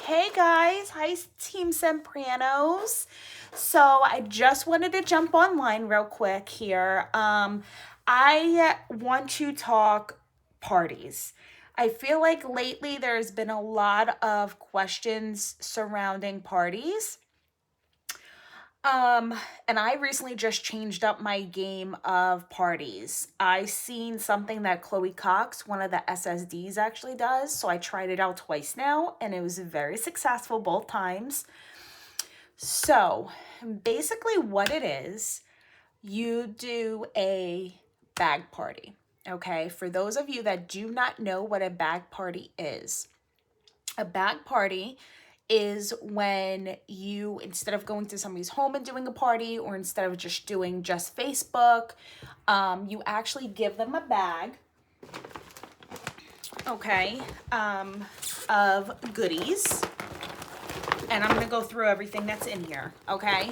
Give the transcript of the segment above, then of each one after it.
Hey guys, hi Team Sempranos. So I just wanted to jump online real quick here. I want to talk parties. I feel like lately there's been a lot of questions surrounding parties. Um, and I recently just changed up my game of parties. I seen something that Chloe Cox, one of the SSDs, actually does. So I tried it out twice now, and it was very successful both times. So basically, what it is, you do a bag party. Okay, for those of you that do not know what a bag party is, a bag party is when you, instead of going to somebody's home and doing a party, or instead of just doing just Facebook, you actually give them a bag, okay, of goodies. And I'm gonna go through everything that's in here, okay?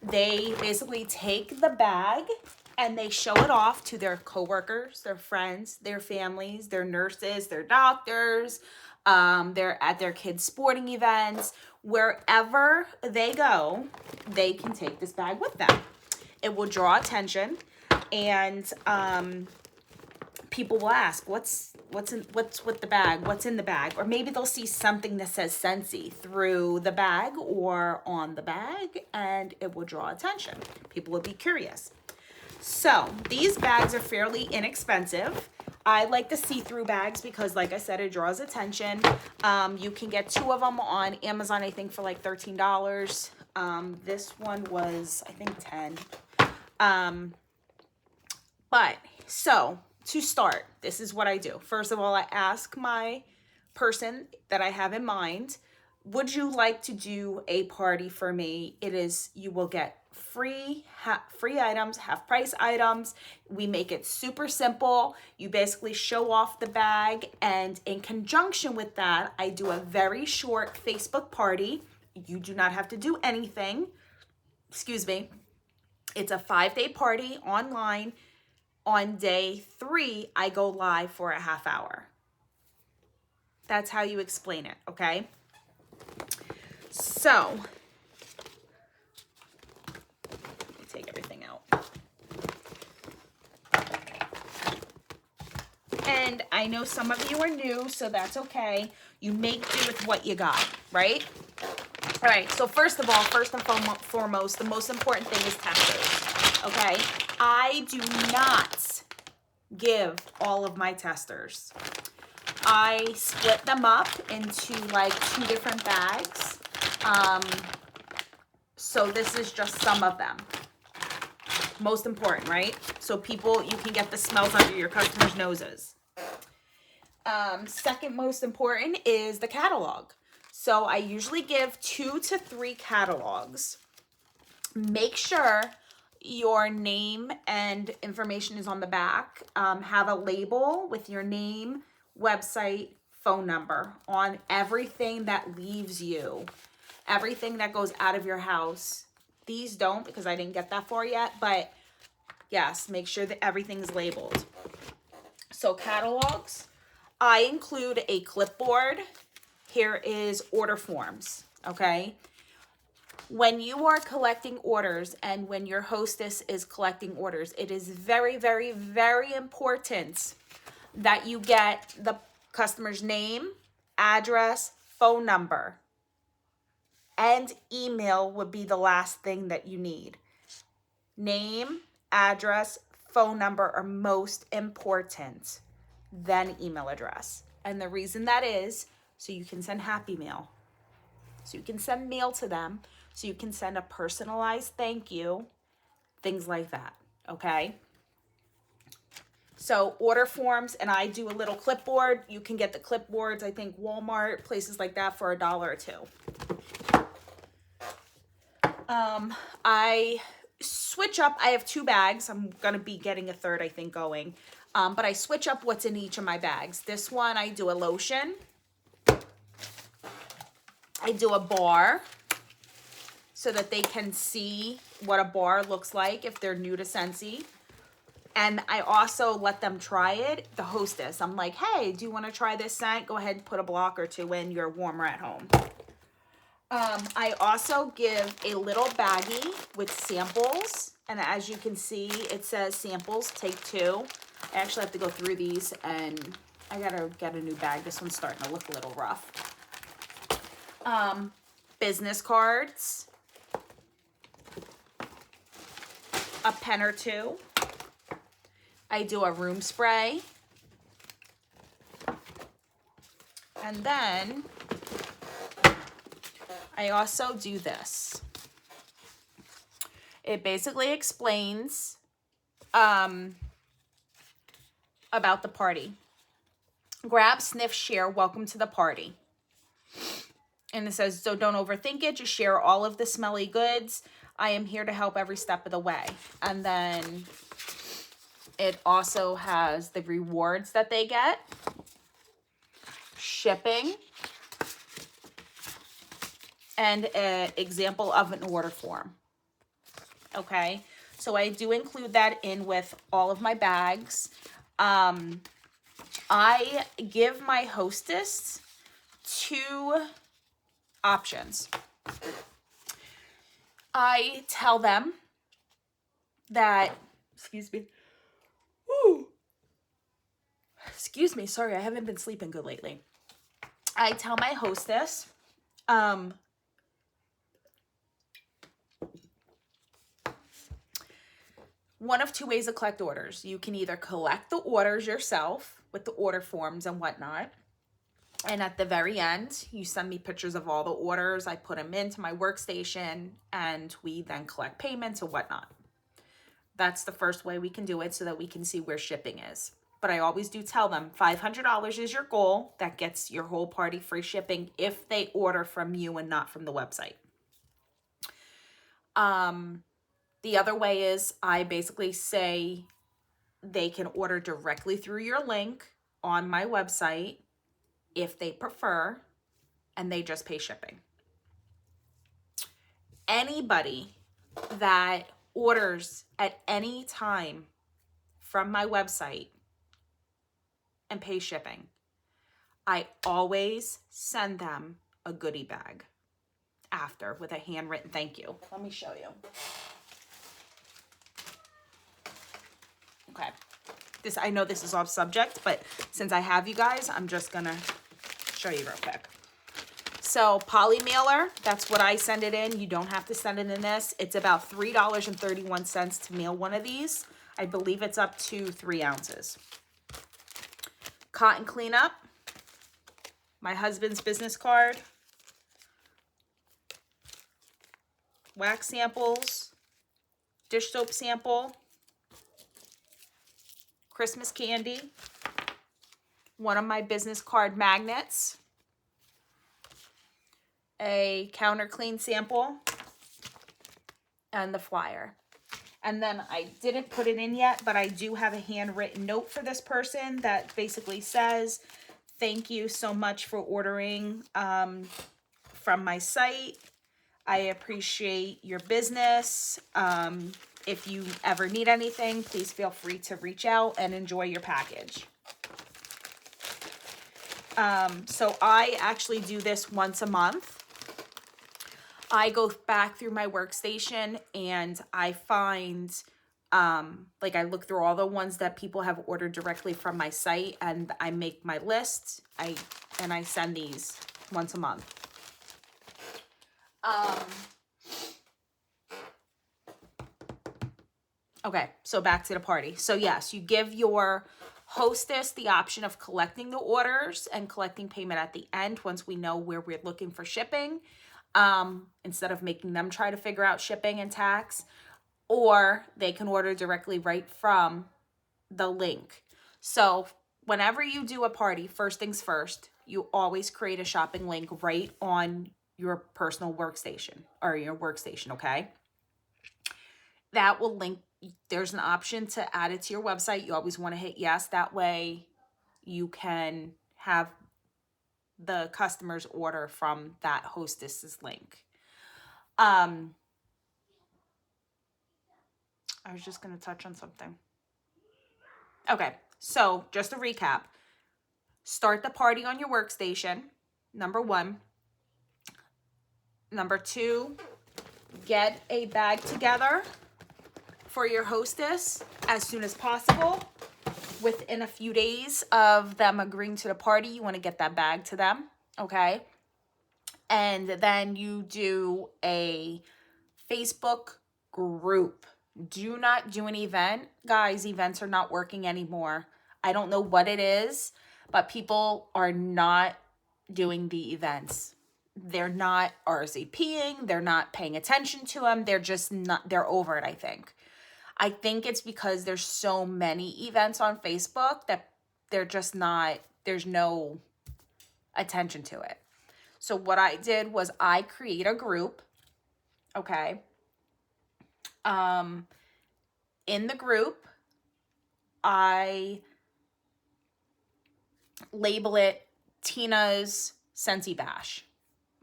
They basically take the bag and they show it off to their coworkers, their friends, their families, their nurses, their doctors. They're at their kids' sporting events. Wherever they go, they can take this bag with them. It will draw attention, and people will ask, what's with the bag, what's in the bag, or maybe they'll see something that says Scentsy through the bag or on the bag, and it will draw attention. People will be curious. So these bags are fairly inexpensive. I like the see-through bags because, like I said, it draws attention. You can get 2 of them on Amazon, I think, for like $13. This one was, I think, 10. But so to start, this is what I do. First of all, I ask my person that I have in mind, would you like to do a party for me? It is, you will get free items, half price items. We make it super simple. You basically show off the bag, and in conjunction with that, I do a very short Facebook party. You do not have to do anything. Excuse me. It's a 5-day party online. On day 3, I go live for a half hour. That's how you explain it, okay? So, let me take everything out. And I know some of you are new, so that's okay. You make do with what you got, right? All right, so first of all, first and foremost, the most important thing is testers, okay? I do not give all of my testers. I split them up into like 2 different bags. So this is just some of them. Most important, right? So people, you can get the smells under your customers' noses. Second most important is the catalog. So I usually give 2 to 3 catalogs. Make sure your name and information is on the back. Have a label with your name, website, phone number on everything that leaves you, everything that goes out of your house. These don't, because I didn't get that far yet, but yes, make sure that everything's labeled. So catalogs, I include a clipboard. Here is order forms, okay? When you are collecting orders and when your hostess is collecting orders, it is very, very, very important that you get the customer's name, address, phone number, and email would be the last thing that you need. Name, address, phone number are most important, then email address. And the reason that is so you can send happy mail. So you can send mail to them. So you can send a personalized thank you, things like that, okay? So order forms, and I do a little clipboard. You can get the clipboards, I think Walmart, places like that, for $1 or $2. I switch up. I have 2 bags. I'm going to be getting a third, I think, going. But I switch up what's in each of my bags. This one, I do a lotion. I do a bar so that they can see what a bar looks like if they're new to Scentsy. And I also let them try it, the hostess. I'm like, hey, do you want to try this scent? Go ahead and put a block or two in. You're warmer at home. I also give a little baggie with samples. And as you can see, it says samples, take 2. I actually have to go through these, and I gotta get a new bag. This one's starting to look a little rough. Business cards, a pen or 2. I do a room spray. And then I also do this. It basically explains about the party. Grab, sniff, share, welcome to the party. And it says, so don't overthink it, just share all of the smelly goods. I am here to help every step of the way. And then it also has the rewards that they get, shipping, and an example of an order form. Okay, so I do include that in with all of my bags. I give my hostess 2 options. I tell them that, excuse me, sorry, I haven't been sleeping good lately. I tell my hostess, one of 2 ways to collect orders. You can either collect the orders yourself with the order forms and whatnot, and at the very end, you send me pictures of all the orders. I put them into my workstation, and we then collect payments and whatnot. That's the first way we can do it so that we can see where shipping is. But I always do tell them $500 is your goal. That gets your whole party free shipping if they order from you and not from the website. The other way is I basically say they can order directly through your link on my website if they prefer, and they just pay shipping. Anybody that orders at any time from my website and pays shipping, I always send them a goodie bag after with a handwritten thank you. Let me show you. Okay. I know this is off subject, but since I have you guys, I'm just gonna show you real quick. So poly mailer, that's what I send it in. You don't have to send it in this. It's about $3.31 to mail one of these. I believe it's up to 3 ounces. Cotton cleanup, my husband's business card, wax samples, dish soap sample, Christmas candy, one of my business card magnets, a counter clean sample, and the flyer. And then I didn't put it in yet, but I do have a handwritten note for this person that basically says, thank you so much for ordering from my site. I appreciate your business. If you ever need anything, please feel free to reach out and enjoy your package. So I actually do this once a month. I go back through my workstation and I find, like I look through all the ones that people have ordered directly from my site, and I make my list. I send these once a month. Okay, so back to the party. So yes, you give your hostess the option of collecting the orders and collecting payment at the end once we know where we're looking for shipping, instead of making them try to figure out shipping and tax, or they can order directly right from the link. So whenever you do a party, first things first, you always create a shopping link right on your personal workstation or your workstation, okay? That will link. There's an option to add it to your website. You always want to hit yes. That way you can have the customer's order from that hostess's link. I was just going to touch on something. Okay, so just to recap, start the party on your workstation, number 1. Number 2, get a bag together for your hostess as soon as possible. Within a few days of them agreeing to the party, you want to get that bag to them, okay? And then you do a Facebook group. Do not do an event. Guys, events are not working anymore. I don't know what it is, but people are not doing the events. They're not RSVPing. They're not paying attention to them. They're just not, they're over it, I think. I think it's because there's so many events on Facebook that they're just not, there's no attention to it. So what I did was I create a group, okay? In the group, I label it Tina's Scentsy Bash,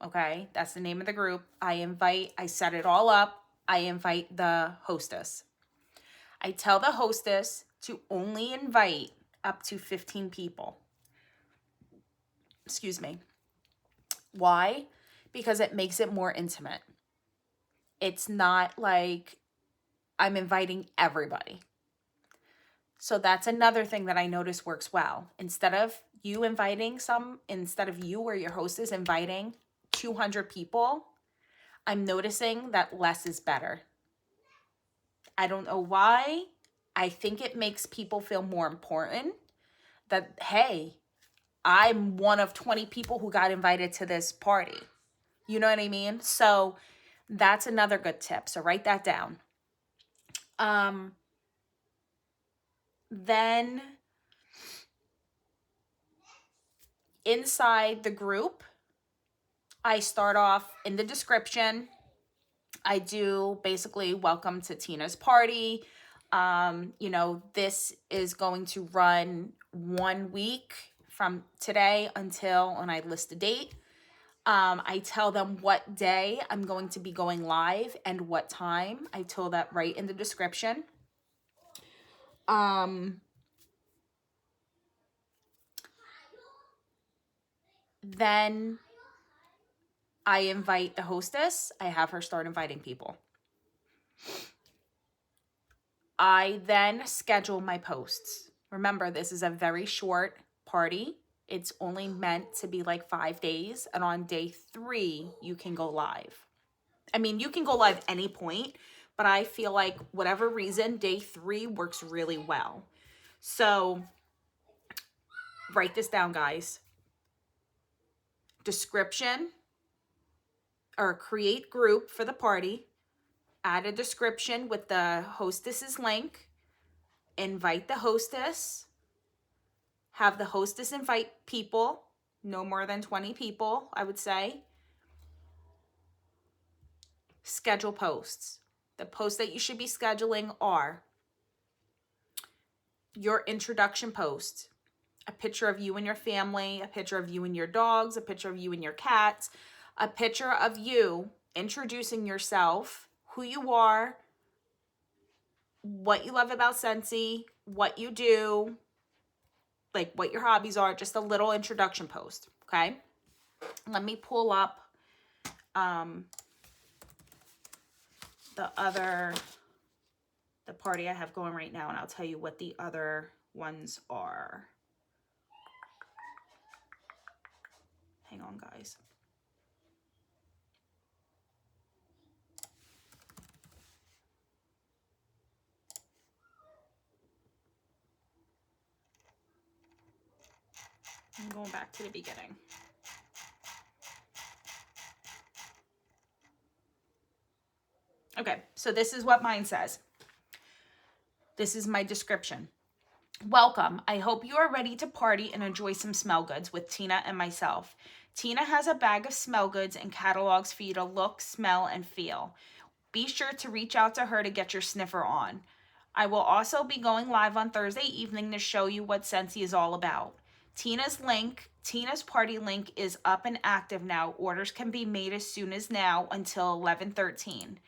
okay? That's the name of the group. I set it all up. I invite the hostess. I tell the hostess to only invite up to 15 people. Excuse me. Why? Because it makes it more intimate. It's not like I'm inviting everybody. So that's another thing that I notice works well. Instead of you or your hostess inviting 200 people, I'm noticing that less is better. I don't know why. I think it makes people feel more important that, hey, I'm one of 20 people who got invited to this party. You know what I mean? So that's another good tip. So write that down. Then inside the group, I start off in the description. I do basically welcome to Tina's party. This is going to run 1 week from today until, and I list a date. I tell them what day I'm going to be going live and what time. I told that right in the description. Then I invite the hostess. I have her start inviting people. I then schedule my posts. Remember, this is a very short party. It's only meant to be like 5 days. And on day 3, you can go live. I mean, you can go live any point, but I feel like whatever reason, day 3 works really well. So write this down, guys. Description, or create group for the party. Add a description with the hostess's link. Invite the hostess. Have the hostess invite people, no more than 20 people, I would say. Schedule posts. The posts that you should be scheduling are your introduction post, a picture of you and your family, a picture of you and your dogs, a picture of you and your cats, a picture of you introducing yourself, who you are, what you love about Scentsy, what you do, like what your hobbies are, just a little introduction post, okay? Let me pull up the party I have going right now, and I'll tell you what the other ones are. Hang on, guys. I'm going back to the beginning. Okay, so this is what mine says. This is my description. Welcome. I hope you are ready to party and enjoy some smell goods with Tina and myself. Tina has a bag of smell goods and catalogs for you to look, smell, and feel. Be sure to reach out to her to get your sniffer on. I will also be going live on Thursday evening to show you what Scentsy is all about. Tina's party link is up and active now. Orders can be made as soon as now until 11/13.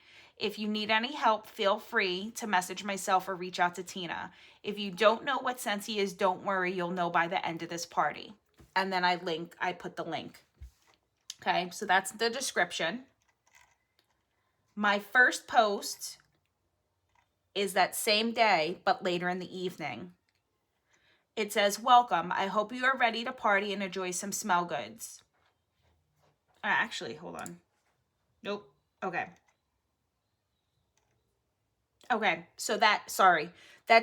If you need any help, feel free to message myself or reach out to Tina. If you don't know what Scentsy is, don't worry, you'll know by the end of this party. And then I put the link. Okay, so that's the description. My first post is that same day, but later in the evening. It says, welcome. I hope you are ready to party and enjoy some smell goods. Actually, hold on. Nope. Okay. Okay, so that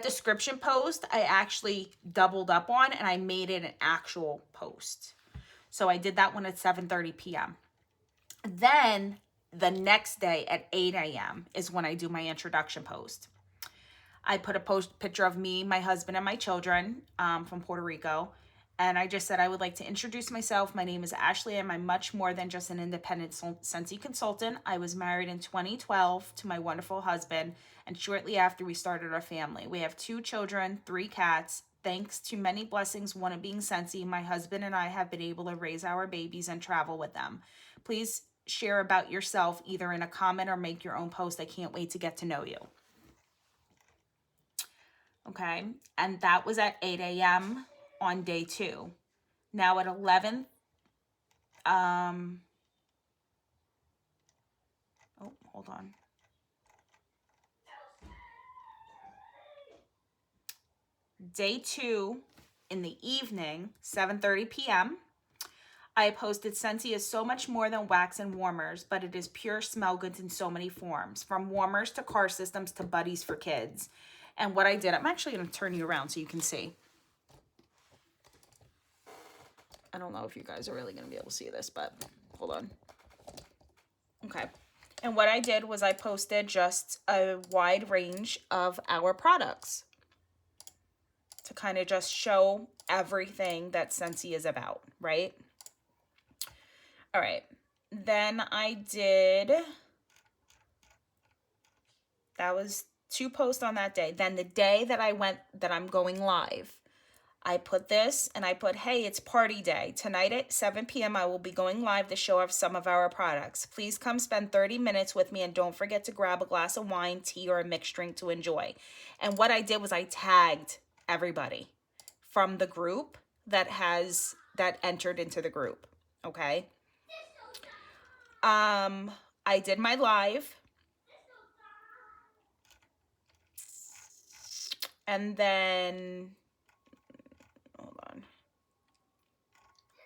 description post I actually doubled up on and I made it an actual post. So I did that one at 7:30 p.m. Then the next day at 8 a.m. is when I do my introduction post. I put a picture of me, my husband, and my children from Puerto Rico. And I just said, I would like to introduce myself. My name is Ashley, and I'm much more than just an independent Scentsy consultant. I was married in 2012 to my wonderful husband, and shortly after we started our family. We have 2 children, 3 cats. Thanks to many blessings, one of being Scentsy, my husband and I have been able to raise our babies and travel with them. Please share about yourself either in a comment or make your own post. I can't wait to get to know you. Okay, and that was at 8 a.m. on day 2. Now at 11, hold on. Day 2 in the evening, 7:30 p.m., I posted Scentsy is so much more than wax and warmers, but it is pure smell goods in so many forms, from warmers to car systems to buddies for kids. And what I did, I'm actually going to turn you around so you can see. I don't know if you guys are really going to be able to see this, but hold on. Okay. And what I did was I posted just a wide range of our products to kind of just show everything that Scentsy is about, right? All right. Then I did, that was 2 posts on that day. Then the day that I'm going live, I put this and I put, hey, it's party day. Tonight at 7 p.m. I will be going live to show off some of our products. Please come spend 30 minutes with me and don't forget to grab a glass of wine, tea, or a mixed drink to enjoy. And what I did was I tagged everybody from the group that entered into the group. Okay. I did my live. And then, hold on.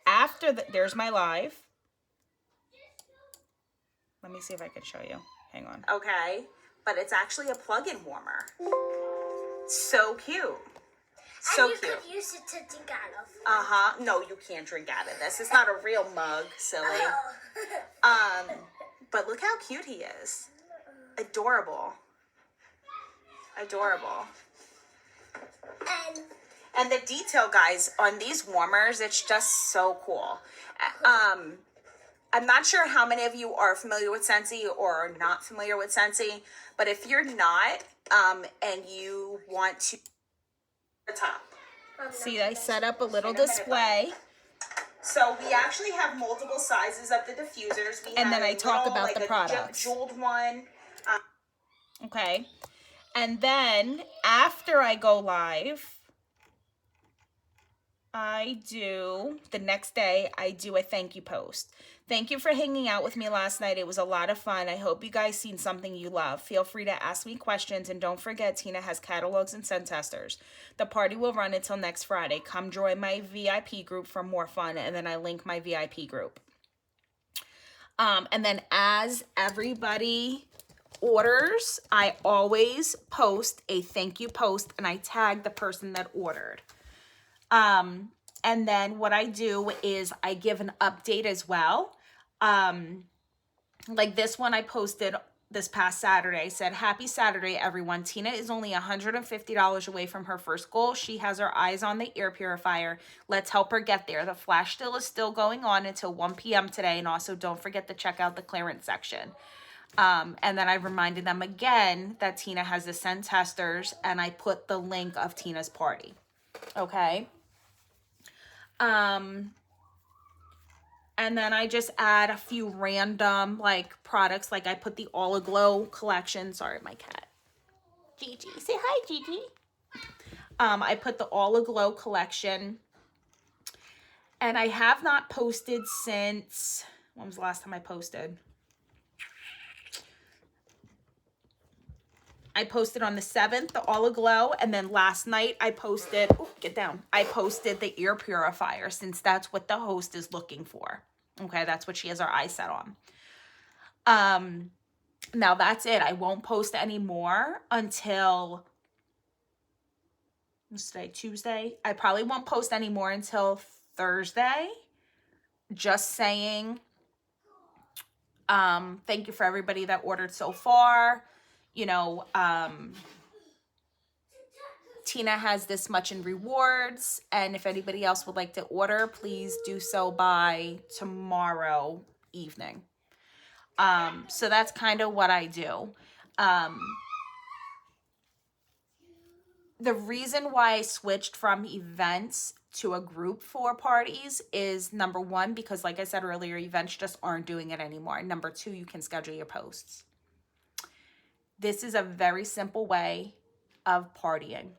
After there's my live. Let me see if I can show you. Hang on. Okay. But it's actually a plug-in warmer. So cute. So and you cute. could use it to drink out of. Uh-huh. No, you can't drink out of this. It's not a real mug, silly. Oh. But look how cute he is. Adorable. Adorable. And the detail, guys, on these warmers, it's just so cool. I'm not sure how many of you are familiar with Scentsy or are not familiar with Scentsy, but if you're not, and you want to, the top. See, I set up a little display. So we actually have multiple sizes of the diffusers. And then I talk about the products. Jeweled one. Okay. And then after I go live, the next day, I do a thank you post. Thank you for hanging out with me last night. It was a lot of fun. I hope you guys seen something you love. Feel free to ask me questions. And don't forget, Tina has catalogs and scent testers. The party will run until next Friday. Come join my VIP group for more fun. And then I link my VIP group. And then as everybody orders, I always post a thank you post and I tag the person that ordered. And then what I do is I give an update as well. Like this one I posted this past Saturday, said, happy Saturday, everyone. Tina is only $150 away from her first goal. She has her eyes on the air purifier. Let's help her get there. The flash sale is still going on until 1 p.m. today. And also don't forget to check out the clearance section. And then I reminded them again that Tina has the scent testers and I put the link of Tina's party. Okay. And And then I just add a few random like products. Like I put the All Aglow collection. Sorry, my cat. Gigi. Say hi, Gigi. I put the All Aglow collection. And I have not posted since, when was the last time I posted? I posted on the 7th, the All Aglow, and then last night I posted, oh, get down. I posted the ear purifier since that's what the host is looking for. Okay, that's what she has her eyes set on. Now that's it. I won't post any more until, what's today, Tuesday? I probably won't post any more until Thursday. Just saying, thank you for everybody that ordered so far. You know, Tina has this much in rewards, and if anybody else would like to order, please do so by tomorrow evening. So that's kind of what I do. The reason why I switched from events to a group for parties is number one, because like I said earlier, events just aren't doing it anymore. Number two, you can schedule your posts. This is a very simple way of partying.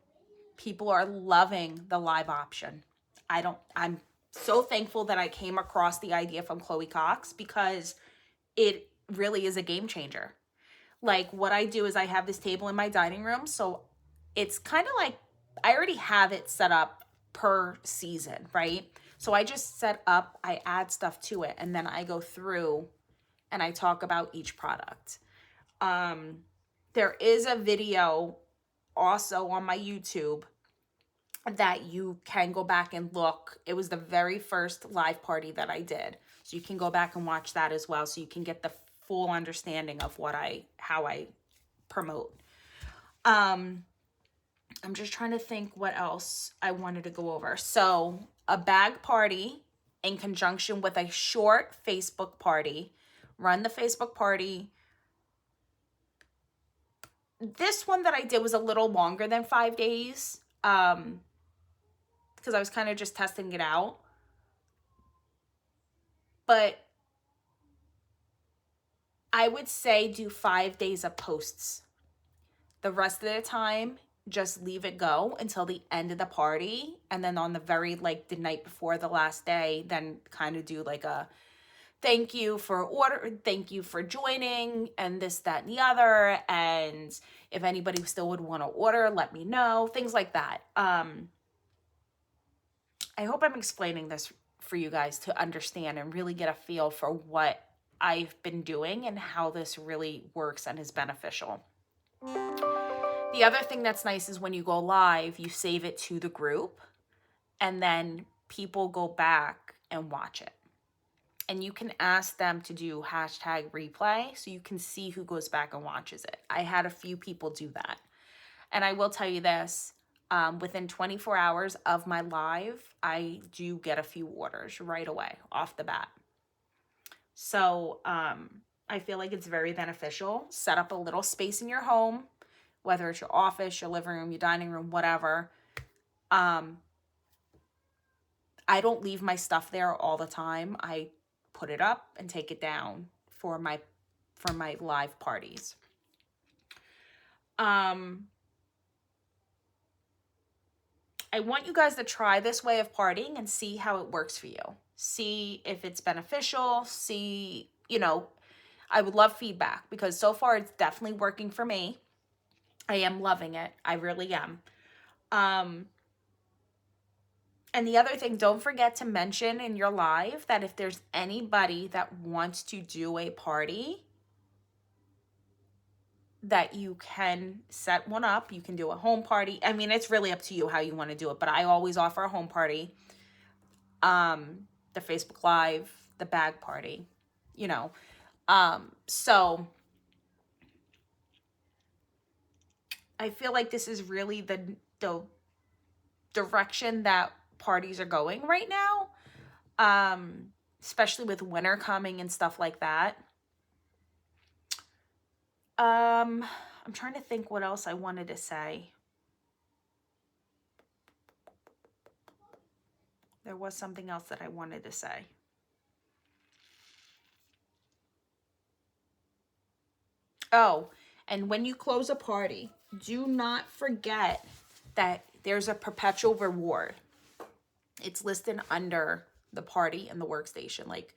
People are loving the live option. I'm so thankful that I came across the idea from Chloe Cox because it really is a game changer. Like what I do is I have this table in my dining room. So it's kind of like I already have it set up per season, right? So I just set up, I add stuff to it, and then I go through and I talk about each product. There is a video also on my YouTube that you can go back and look. It was the very first live party that I did. So you can go back and watch that as well. So you can get the full understanding of how I promote. I'm just trying to think what else I wanted to go over. So a bag party in conjunction with a short Facebook party. Run the Facebook party. This one that I did was a little longer than 5 days. Because I was kind of just testing it out. But I would say do 5 days of posts. The rest of the time, just leave it go until the end of the party. And then on the the night before the last day, then kind of do like a thank you for joining, and this, that, and the other. And if anybody still would want to order, let me know. Things like that. I hope I'm explaining this for you guys to understand and really get a feel for what I've been doing and how this really works and is beneficial. The other thing that's nice is when you go live, you save it to the group and then people go back and watch it. And you can ask them to do hashtag replay so you can see who goes back and watches it. I had a few people do that. And I will tell you this, within 24 hours of my live, I do get a few orders right away off the bat. So I feel like it's very beneficial. Set up a little space in your home, whether it's your office, your living room, your dining room, whatever. I don't leave my stuff there all the time. I put it up and take it down for my live parties. I want you guys to try this way of partying and see how it works for you. See if it's beneficial. See, I would love feedback because so far it's definitely working for me. I am loving it. I really am. And the other thing, don't forget to mention in your live that if there's anybody that wants to do a party, that you can set one up. You can do a home party. I mean, it's really up to you how you want to do it, but I always offer a home party, the Facebook Live, the bag party, So I feel like this is really the direction that parties are going right now, especially with winter coming and stuff like that. I'm trying to think what else I wanted to say. There was something else that I wanted to say. Oh, and when you close a party, do not forget that there's a perpetual reward. It's listed under the party and the workstation. Like,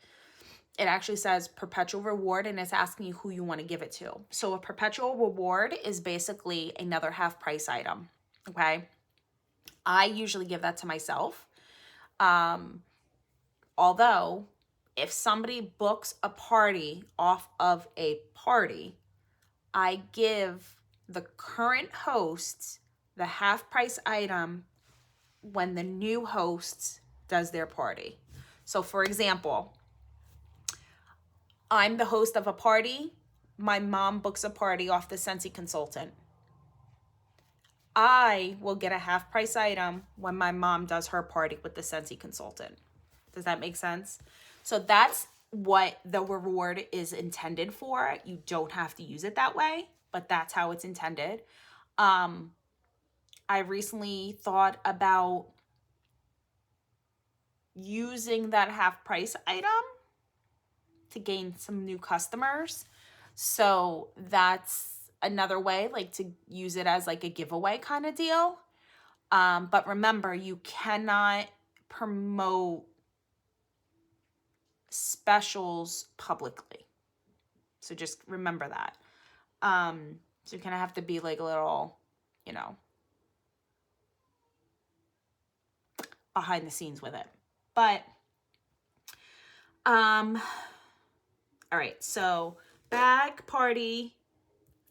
it actually says perpetual reward, and it's asking you who you want to give it to. So a perpetual reward is basically another half price item. Okay. I usually give that to myself. Although if somebody books a party off of a party, I give the current hosts the half price item when the new host does their party. So for example, I'm the host of a party. My mom books a party off the Scentsy Consultant. I will get a half price item when my mom does her party with the Scentsy Consultant. Does that make sense? So that's what the reward is intended for. You don't have to use it that way, but that's how it's intended. I recently thought about using that half price item to gain some new customers. So that's another way, like to use it as like a giveaway kind of deal. But remember, you cannot promote specials publicly. So just remember that. So you kind of have to be like a little, you know, behind the scenes with it. But all right, so bag party,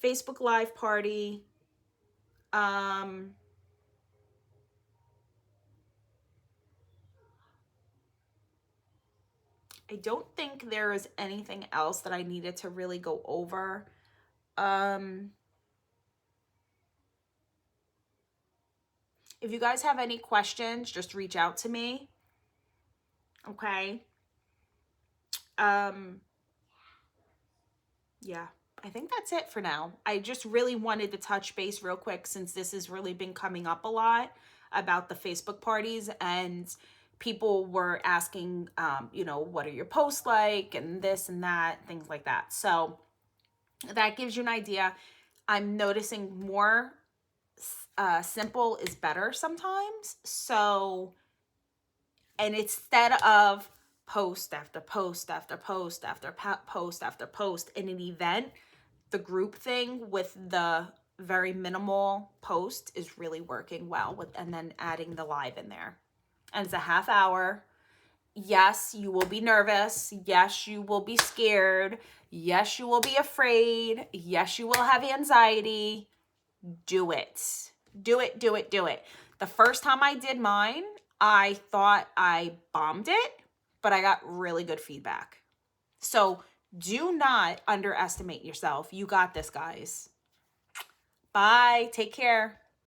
Facebook Live party, I don't think there is anything else that I needed to really go over. If you guys have any questions, just reach out to me. Okay. Yeah, I think that's it for now. I just really wanted to touch base real quick since this has really been coming up a lot about the Facebook parties, and people were asking, you know, what are your posts like and this and that, things like that. So that gives you an idea. I'm noticing more simple is better sometimes. So, and instead of post after post after post after post after post in an event, the group thing with the very minimal post is really working well with, and then adding the live in there. And it's a half hour. Yes, you will be nervous. Yes, you will be scared. Yes, you will be afraid. Yes, you will have anxiety. Do it. Do it, do it, do it. The first time I did mine, I thought I bombed it, but I got really good feedback. So do not underestimate yourself. You got this, guys. Bye. Take care.